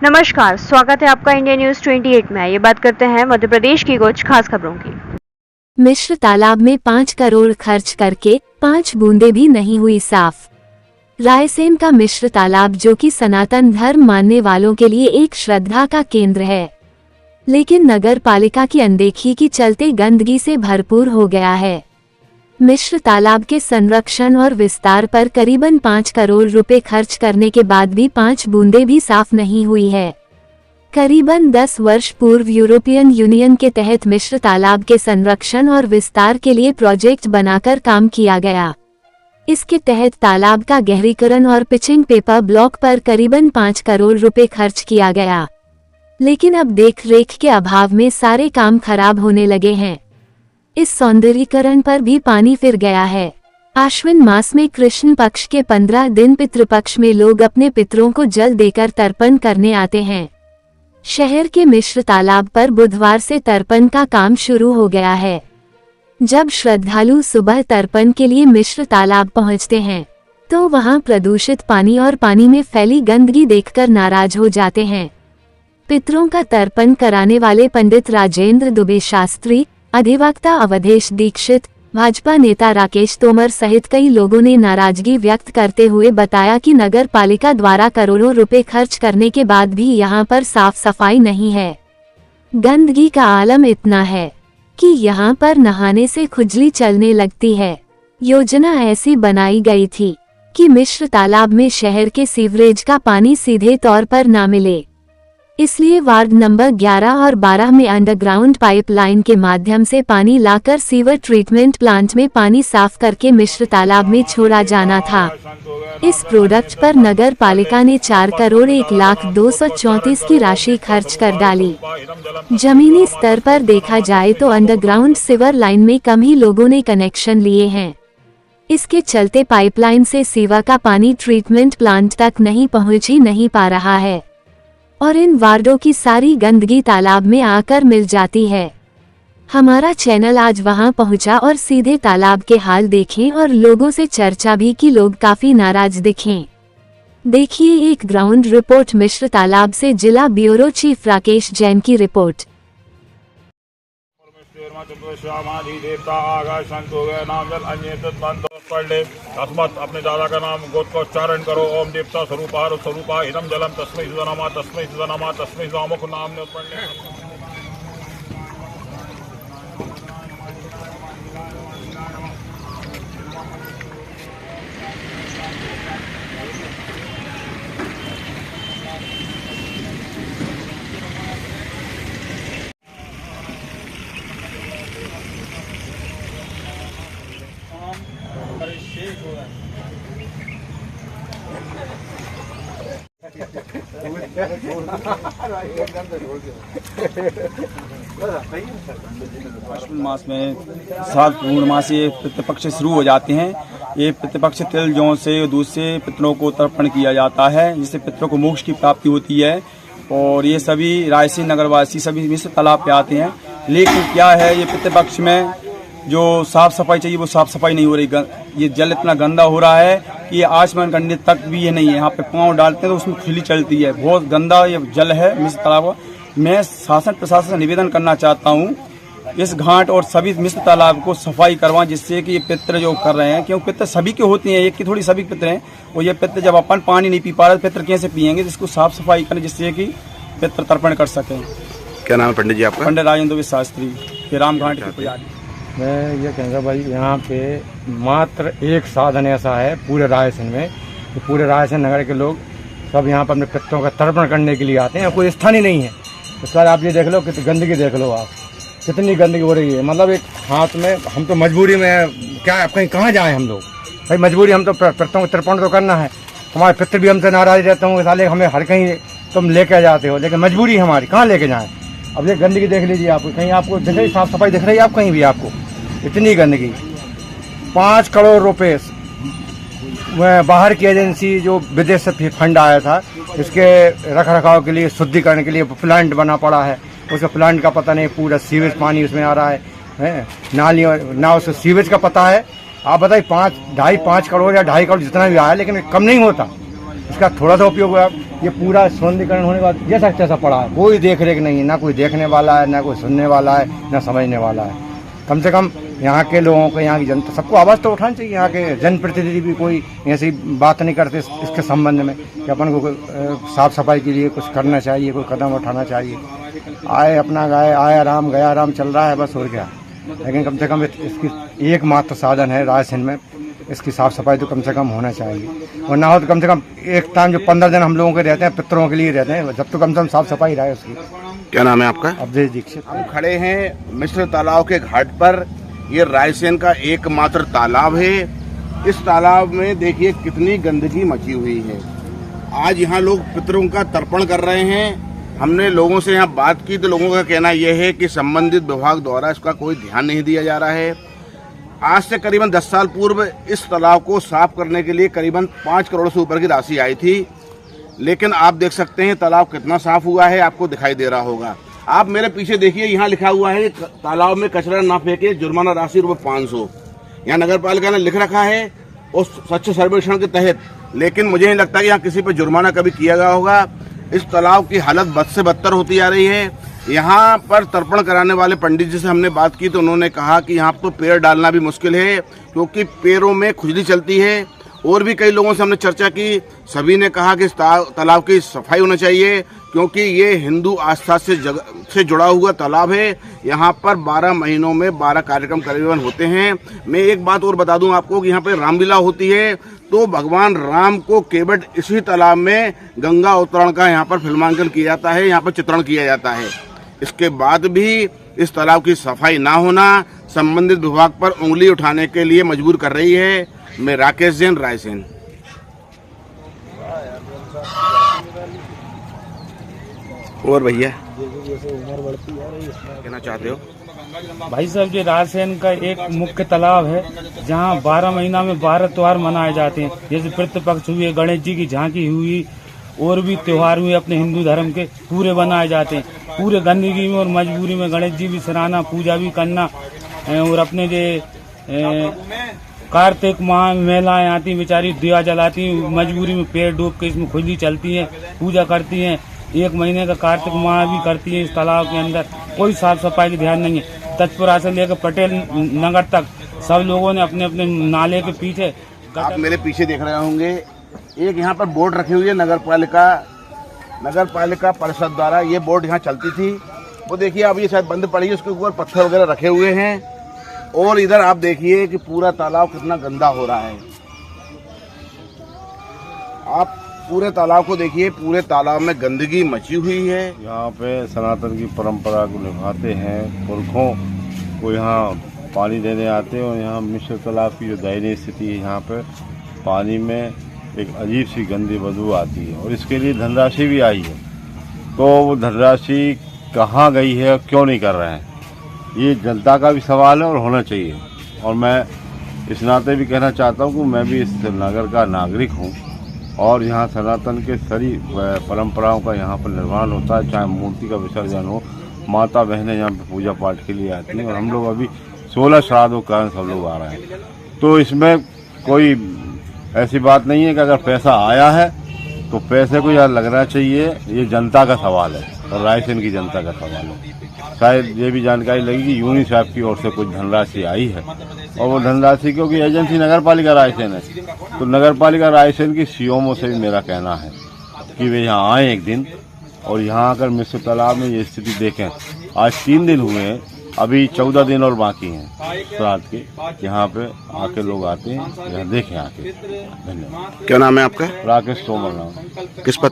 नमस्कार, स्वागत है आपका इंडिया न्यूज 28 में। ये बात करते हैं मध्य प्रदेश की कुछ खास खबरों की। मिश्र तालाब में 5 करोड़ खर्च करके 5 बूंदे भी नहीं हुई साफ। रायसेन का मिश्र तालाब, जो कि सनातन धर्म मानने वालों के लिए एक श्रद्धा का केंद्र है, लेकिन नगर पालिका की अनदेखी के चलते गंदगी से भरपूर हो गया है। मिश्र तालाब के संरक्षण और विस्तार पर करीबन 5 करोड़ रुपए खर्च करने के बाद भी 5 बूंदे भी साफ नहीं हुई है। करीबन 10 वर्ष पूर्व यूरोपियन यूनियन के तहत मिश्र तालाब के संरक्षण और विस्तार के लिए प्रोजेक्ट बनाकर काम किया गया। इसके तहत तालाब का गहरीकरण और पिचिंग पेपर ब्लॉक पर करीबन 5 करोड़ रुपए खर्च किया गया, लेकिन अब देख-रेख के अभाव में सारे काम खराब होने लगे हैं। इस सौंदर्यीकरण पर भी पानी फिर गया है। आश्विन मास में कृष्ण पक्ष के 15 दिन पितृपक्ष में लोग अपने पितरों को जल देकर तर्पण करने आते हैं। शहर के मिश्र तालाब पर बुधवार से तर्पण का काम शुरू हो गया है। जब श्रद्धालु सुबह तर्पण के लिए मिश्र तालाब पहुंचते हैं, तो वहां प्रदूषित पानी और पानी में फैली गंदगी देखकर नाराज हो जाते हैं। पितरों का तर्पण कराने वाले पंडित राजेंद्र दुबे शास्त्री, अधिवक्ता अवधेश दीक्षित, भाजपा नेता राकेश तोमर सहित कई लोगों ने नाराजगी व्यक्त करते हुए बताया कि नगर पालिका द्वारा करोड़ों रुपए खर्च करने के बाद भी यहां पर साफ सफाई नहीं है। गंदगी का आलम इतना है कि यहां पर नहाने से खुजली चलने लगती है। योजना ऐसी बनाई गई थी कि मिश्र तालाब में शहर के सीवरेज का पानी सीधे तौर पर न मिले, इसलिए वार्ड नंबर 11 और 12 में अंडरग्राउंड पाइपलाइन के माध्यम से पानी लाकर सीवर ट्रीटमेंट प्लांट में पानी साफ करके मिश्र तालाब में छोड़ा जाना था। इस प्रोडक्ट पर नगर पालिका ने 4 करोड़ 1,02,34 की राशि खर्च कर डाली। जमीनी स्तर पर देखा जाए तो अंडरग्राउंड सीवर लाइन में कम ही लोगों ने कनेक्शन लिए हैं। इसके चलते पाइपलाइन से सीवर का पानी ट्रीटमेंट प्लांट तक नहीं पहुंच ही नहीं पा रहा है और इन वार्डों की सारी गंदगी तालाब में आकर मिल जाती है। हमारा चैनल आज वहां पहुंचा और सीधे तालाब के हाल देखें और लोगों से चर्चा भी की। लोग काफी नाराज दिखें। देखिए एक ग्राउंड रिपोर्ट मिश्र तालाब से जिला ब्यूरो चीफ राकेश जैन की रिपोर्ट। तस्मत् अपने दादा का नाम गोत्र का उच्चारण करो। ओम देवता स्वरूपार स्वरूपा इदम जलम तस्मै सुनमा तस्मै सुनमा तस्मै मुख नाम ने उत्पन्न। अश्विन मास में 7 पूर्णमासी पितृपक्ष शुरू हो जाते हैं। ये पितृपक्ष तिल जौ से दूसरे पितरों को तर्पण किया जाता है, जिससे पितरों को मोक्ष की प्राप्ति होती है। और ये सभी रायसेन नगरवासी सभी मिश्र तालाब पे आते हैं, लेकिन क्या है ये पितृपक्ष में जो साफ सफाई चाहिए वो साफ सफाई नहीं हो रही। ये जल इतना गंदा हो रहा है कि ये आसमान करने तक भी ये नहीं है। यहाँ पे पाँव डालते हैं तो उसमें खुजली चलती है। बहुत गंदा ये जल है मिश्र तालाब। मैं शासन प्रशासन से निवेदन करना चाहता हूँ इस घाट और सभी मिश्र तालाब को सफाई करवाएं, जिससे कि ये पितर जो कर रहे हैं, क्योंकि पितर सभी के होते हैं, एक की थोड़ी सभी पितर हैं। और ये पितर जब अपन पानी नहीं पी पा रहे पितर कैसे पियेंगे? जिसको साफ सफाई करें जिससे कि पितर तर्पण कर सकें। क्या नाम है पंडित जी आपका? पंडित राजेंद्र दुबे शास्त्री, राम घाट के पुजारी। मैं ये कहूँगा भाई, यहाँ पे मात्र एक साधन ऐसा है पूरे रायसेन में कि पूरे रायसेन नगर के लोग सब यहाँ पर अपने पितरों का तर्पण करने के लिए आते हैं। कोई स्थान ही नहीं है। उसके बाद आप ये देख लो कितनी गंदगी देख लो, आप कितनी गंदगी हो रही है। मतलब एक हाथ में हम तो मजबूरी में क्या कहीं कहाँ जाएँ हम लोग भाई, मजबूरी हम तो पितरों को तर्पण तो करना है। हमारे पितर भी हमसे नाराज रहते होंगे, साले हमें हर कहीं तुम लेके जाते हो, लेकिन मजबूरी हमारी कहाँ लेके जाएँ। अब ये गंदगी देख लीजिए, आप कहीं आपको दिख रही साफ सफाई दिख रही है? आप कहीं भी आपको इतनी गंदगी। 5 करोड़ रुपए बाहर की एजेंसी जो विदेश से फंड आया था, इसके रख रखाव के लिए शुद्धिकरण के लिए प्लांट बना पड़ा है। उसका प्लांट का पता नहीं, पूरा सीवेज पानी उसमें आ रहा है नालियों ना उसको सीवेज का पता है। आप बताइए 5 करोड़ या 2.5 करोड़ जितना भी आया, लेकिन कम नहीं होता। इसका थोड़ा सा उपयोग हुआ। ये पूरा सौंदर्यीकरण होने के बाद जैसा तैसा पड़ा है, कोई देख रेख नहीं है, ना कोई देखने वाला है, ना कोई सुनने वाला है, ना समझने वाला है। कम से कम यहाँ के लोगों को, यहाँ की जनता, सबको आवाज़ तो उठानी चाहिए। यहाँ के जनप्रतिनिधि भी कोई ऐसी बात नहीं करते इसके संबंध में कि अपन को साफ सफाई के लिए कुछ करना चाहिए, कोई कदम उठाना चाहिए। आए अपना गए, आया राम गया राम चल रहा है बस, और क्या। लेकिन कम से कम इसकी एकमात्र साधन है रायसेन में, इसकी साफ सफाई तो कम से कम होना चाहिए। और ना हो तो कम से कम एक टाइम जो 15 दिन हम लोगों के रहते हैं, पितरों के लिए रहते हैं, जब तो कम से कम साफ सफाई रहे उसकी। क्या नाम है आपका? अवधेश दीक्षित। हम खड़े हैं मिश्र तालाब के घाट पर। ये रायसेन का एकमात्र तालाब है। इस तालाब में देखिए कितनी गंदगी मची हुई है। आज यहाँ लोग पितरों का तर्पण कर रहे हैं। हमने लोगों से यहाँ बात की तो लोगों का कहना यह है कि संबंधित विभाग द्वारा इसका कोई ध्यान नहीं दिया जा रहा है। आज से करीबन 10 साल पूर्व इस तालाब को साफ करने के लिए करीबन 5 करोड़ से ऊपर की राशि आई थी, लेकिन आप देख सकते हैं तालाब कितना साफ हुआ है, आपको दिखाई दे रहा होगा। आप मेरे पीछे देखिए, यहाँ लिखा हुआ है कि तालाब में कचरा ना फेंके, जुर्माना राशि ₹500 यहाँ नगर पालिका ने लिख रखा है और स्वच्छ सर्वेक्षण के तहत। लेकिन मुझे नहीं लगता कि यहाँ किसी पर जुर्माना कभी किया गया होगा। इस तालाब की हालत बद से बदतर होती जा रही है। यहाँ पर तर्पण कराने वाले पंडित जी से हमने बात की तो उन्होंने कहा कि यहाँ तो पैर डालना भी मुश्किल है, क्योंकि पैरों में खुजली चलती है। और भी कई लोगों से हमने चर्चा की, सभी ने कहा कि इस तालाब की सफाई होना चाहिए, क्योंकि ये हिंदू आस्था से जुड़ा हुआ तालाब है। यहाँ पर 12 महीनों में 12 कार्यक्रम करीबन होते हैं। मैं एक बात और बता दूं आपको कि यहाँ पे रामलीला होती है, तो भगवान राम को केवट इसी तालाब में गंगा अवतरण का यहाँ पर फिल्मांकन किया जाता है, यहाँ पर चित्रण किया जाता है। इसके बाद भी इस तालाब की सफाई ना होना संबंधित विभाग पर उंगली उठाने के लिए मजबूर कर रही है। मैं राकेश जैन, रायसेन। और भैया कहना चाहते हो? भाई साहब, ये रायसेन का एक मुख्य तालाब है जहाँ 12 महीना में 12 त्योहार मनाए जाते हैं। जैसे पितृपक्ष हुए, गणेश जी की झांकी हुई, और भी त्योहार हुए अपने हिंदू धर्म के, पूरे बनाए जाते हैं। पूरे गंदगी में और मजबूरी में गणेश जी भी सराहना, पूजा भी करना, और अपने जो कार्तिक माह में महिलाएं आती बेचारी दिया जलाती, मजबूरी में पेड़ डूब के इसमें खुजली चलती है, पूजा करती हैं। 1 महीने का कार्तिक माह भी करती है इस तालाब के अंदर। कोई साफ सफाई का ध्यान नहीं है। तत्पुरा से लेकर पटेल नगर तक सब लोगों ने अपने अपने नाले के पीछे। आप मेरे पीछे देख रहे होंगे, एक यहाँ पर बोर्ड रखी हुई है नगर पालिका परिषद द्वारा। ये बोर्ड यहाँ चलती थी, वो देखिए अब ये शायद बंद पड़ी है, उसके ऊपर पत्थर वगैरह रखे हुए हैं। और इधर आप देखिए कि पूरा तालाब कितना गंदा हो रहा है। आप पूरे तालाब को देखिए, पूरे तालाब में गंदगी मची हुई है। यहाँ पे सनातन की परंपरा को निभाते हैं, पुरखों को यहाँ पानी देने आते हैं। और यहाँ मिश्र तालाब की जो दयनीय स्थिति है, यहाँ पे पानी में एक अजीब सी गंदी बदबू आती है, और इसके लिए धनराशि भी आई है। तो वो धनराशि कहाँ गई है और क्यों नहीं कर रहे हैं, ये जनता का भी सवाल है और होना चाहिए। और मैं इस नाते भी कहना चाहता हूँ कि मैं भी इस नगर का नागरिक हूँ, और यहाँ सनातन के सारी परंपराओं का यहाँ पर निर्माण होता है। चाहे मूर्ति का विसर्जन हो, माता बहनें यहाँ पे पूजा पाठ के लिए आती हैं, और हम लोग अभी 16 श्राद्धों के कारण सब लोग आ रहे हैं। तो इसमें कोई ऐसी बात नहीं है कि अगर पैसा आया है तो पैसे को यहाँ लगना चाहिए। ये जनता का सवाल है और रायसेन की जनता का सवाल है। शायद ये भी जानकारी लगी कि यूनिसेफ की ओर से कुछ धनराशि आई है, और वो धनराशि क्योंकि एजेंसी नगर पालिका रायसेन है, तो नगर पालिका रायसेन की सीओमओ से भी मेरा कहना है कि वे यहाँ आए एक दिन, और यहाँ आकर मिश्र तालाब में ये स्थिति देखें। आज 3 दिन हुए हैं, अभी 14 दिन और बाकी हैं श्राद्ध के। यहाँ पे आके लोग आते हैं, यहाँ देखें आके। धन्यवाद। क्या नाम है आपका? राकेश तोमर नाम। किस पद